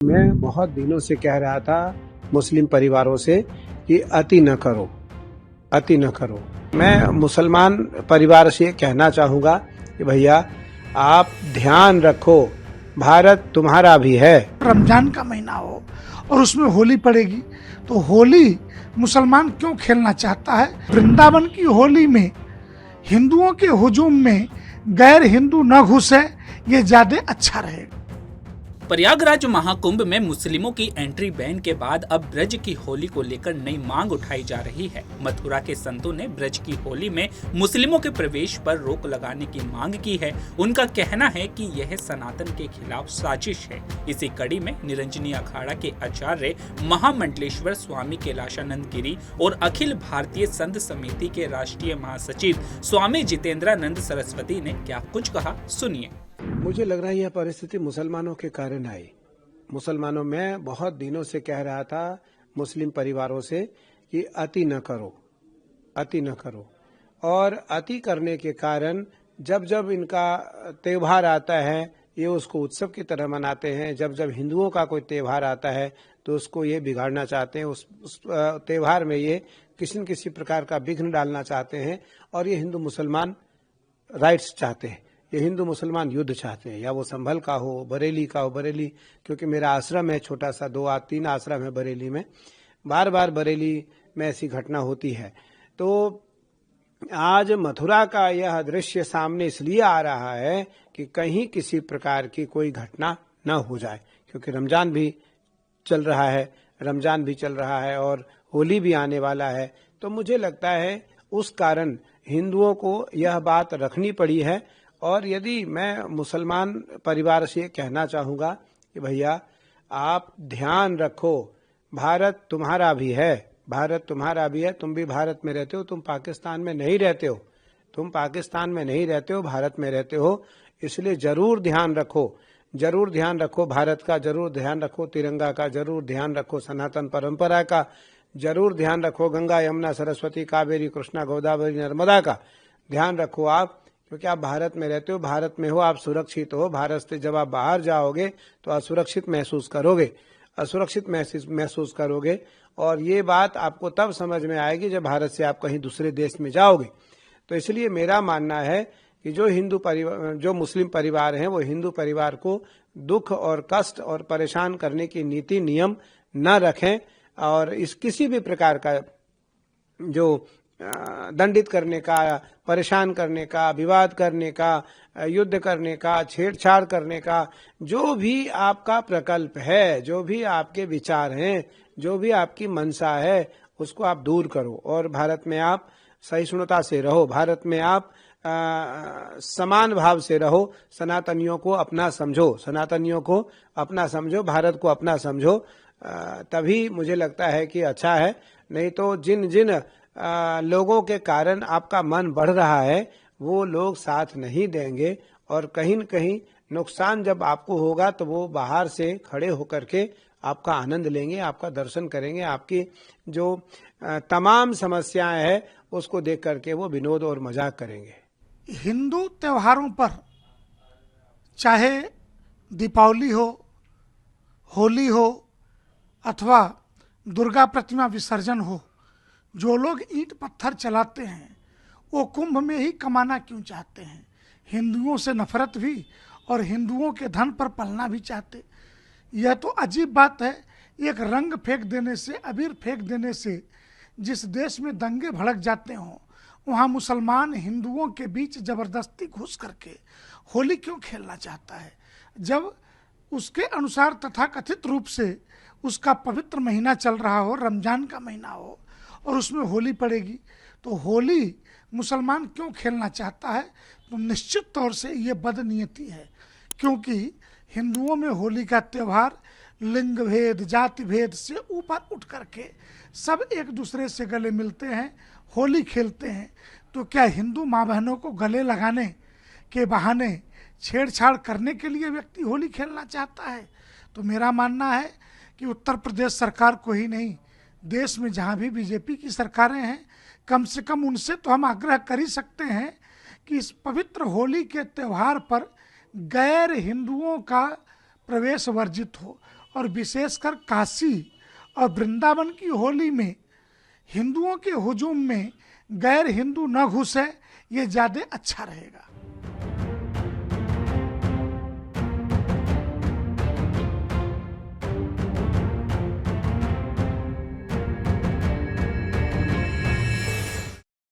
मैं बहुत दिनों से कह रहा था मुस्लिम परिवारों से कि अति न करो, अति न करो। मैं मुसलमान परिवार से कहना चाहूँगा कि भैया आप ध्यान रखो, भारत तुम्हारा भी है। रमजान का महीना हो और उसमें होली पड़ेगी तो होली मुसलमान क्यों खेलना चाहता है? वृंदावन की होली में हिंदुओं के हुजूम में गैर हिंदू न घुसे, ये ज्यादा अच्छा रहेगा। प्रयागराज महाकुंभ में मुस्लिमों की एंट्री बैन के बाद अब ब्रज की होली को लेकर नई मांग उठाई जा रही है। मथुरा के संतों ने ब्रज की होली में मुस्लिमों के प्रवेश पर रोक लगाने की मांग की है। उनका कहना है कि यह सनातन के खिलाफ साजिश है। इसी कड़ी में निरंजनी अखाड़ा के आचार्य महामंडलेश्वर स्वामी कैलाशानंद गिरी और अखिल भारतीय संत समिति के राष्ट्रीय महासचिव स्वामी जितेंद्रानंद सरस्वती ने क्या कुछ कहा, सुनिए। मुझे लग रहा है यह परिस्थिति मुसलमानों के कारण आई। मुसलमानों में बहुत दिनों से कह रहा था मुस्लिम परिवारों से कि अति न करो, अति न करो। और अति करने के कारण जब जब इनका त्योहार आता है ये उसको उत्सव की तरह मनाते हैं। जब जब हिंदुओं का कोई त्योहार आता है तो उसको ये बिगाड़ना चाहते हैं। उस त्योहार में ये किसी न किसी प्रकार का विघ्न डालना चाहते हैं। और ये हिंदू मुसलमान राइट्स चाहते हैं, ये हिंदू मुसलमान युद्ध चाहते हैं, या वो संभल का हो, बरेली का हो। बरेली क्योंकि मेरा आश्रम है छोटा सा, 2-3 आश्रम है बरेली में। बार बार बरेली में ऐसी घटना होती है। तो आज मथुरा का यह दृश्य सामने इसलिए आ रहा है कि कहीं किसी प्रकार की कोई घटना न हो जाए, क्योंकि रमजान भी चल रहा है और होली भी आने वाला है। तो मुझे लगता है उस कारण हिंदुओं को यह बात रखनी पड़ी है। और यदि मैं मुसलमान परिवार से कहना चाहूँगा कि भैया आप ध्यान रखो, भारत तुम्हारा भी है, भारत तुम्हारा भी है। तुम भी भारत में रहते हो, तुम पाकिस्तान में नहीं रहते हो, तुम पाकिस्तान में नहीं रहते हो, भारत में रहते हो। इसलिए जरूर ध्यान रखो, जरूर ध्यान रखो भारत का, जरूर ध्यान रखो तिरंगा का, जरूर ध्यान रखो सनातन परंपरा का, जरूर ध्यान रखो गंगा यमुना सरस्वती कावेरी कृष्णा गोदावरी नर्मदा का ध्यान रखो आप, क्योंकि आप भारत में रहते हो, भारत में हो, आप सुरक्षित हो। भारत से जब आप बाहर जाओगे तो असुरक्षित महसूस करोगे, असुरक्षित महसूस करोगे। और ये बात आपको तब समझ में आएगी जब भारत से आप कहीं दूसरे देश में जाओगे। तो इसलिए मेरा मानना है कि जो मुस्लिम परिवार हैं वो हिंदू परिवार को दुख और कष्ट और परेशान करने की नीति नियम न रखें। और इस किसी भी प्रकार का जो दंडित करने का, परेशान करने का, विवाद करने का, युद्ध करने का, छेड़छाड़ करने का, जो भी आपका प्रकल्प है, जो भी आपके विचार हैं, जो भी आपकी मंशा है, उसको आप दूर करो। और भारत में आप सहिष्णुता से रहो, भारत में आप समान भाव से रहो। सनातनियों को अपना समझो, सनातनियों को अपना समझो, भारत को अपना समझो। तभी मुझे लगता है कि अच्छा है। नहीं तो जिन जिन लोगों के कारण आपका मन बढ़ रहा है वो लोग साथ नहीं देंगे। और कहीं न कहीं नुकसान जब आपको होगा तो वो बाहर से खड़े होकर के आपका आनंद लेंगे, आपका दर्शन करेंगे, आपकी जो तमाम समस्याएं हैं उसको देख करके वो विनोद और मजाक करेंगे। हिंदू त्योहारों पर चाहे दीपावली हो, होली हो अथवा दुर्गा प्रतिमा विसर्जन हो, जो लोग ईंट पत्थर चलाते हैं वो कुंभ में ही कमाना क्यों चाहते हैं? हिंदुओं से नफरत भी और हिंदुओं के धन पर पलना भी चाहते। यह तो अजीब बात है। एक रंग फेंक देने से, अबीर फेंक देने से जिस देश में दंगे भड़क जाते हों, वहाँ मुसलमान हिंदुओं के बीच जबरदस्ती घुस करके होली क्यों खेलना चाहता है? जब उसके अनुसार तथाकथित रूप से उसका पवित्र महीना चल रहा हो, रमजान का महीना हो, और उसमें होली पड़ेगी तो होली मुसलमान क्यों खेलना चाहता है? तो निश्चित तौर से ये बदनीयती है, क्योंकि हिंदुओं में होली का त्यौहार लिंग भेद, जाति भेद से ऊपर उठ करके सब एक दूसरे से गले मिलते हैं, होली खेलते हैं। तो क्या हिंदू माँ बहनों को गले लगाने के बहाने छेड़छाड़ करने के लिए व्यक्ति होली खेलना चाहता है? तो मेरा मानना है कि उत्तर प्रदेश सरकार को ही नहीं, देश में जहाँ भी बीजेपी की सरकारें हैं, कम से कम उनसे तो हम आग्रह कर ही सकते हैं कि इस पवित्र होली के त्यौहार पर गैर हिंदुओं का प्रवेश वर्जित हो और विशेषकर काशी और वृंदावन की होली में हिंदुओं के हुजूम में गैर हिंदू न घुसे, ये ज़्यादा अच्छा रहेगा।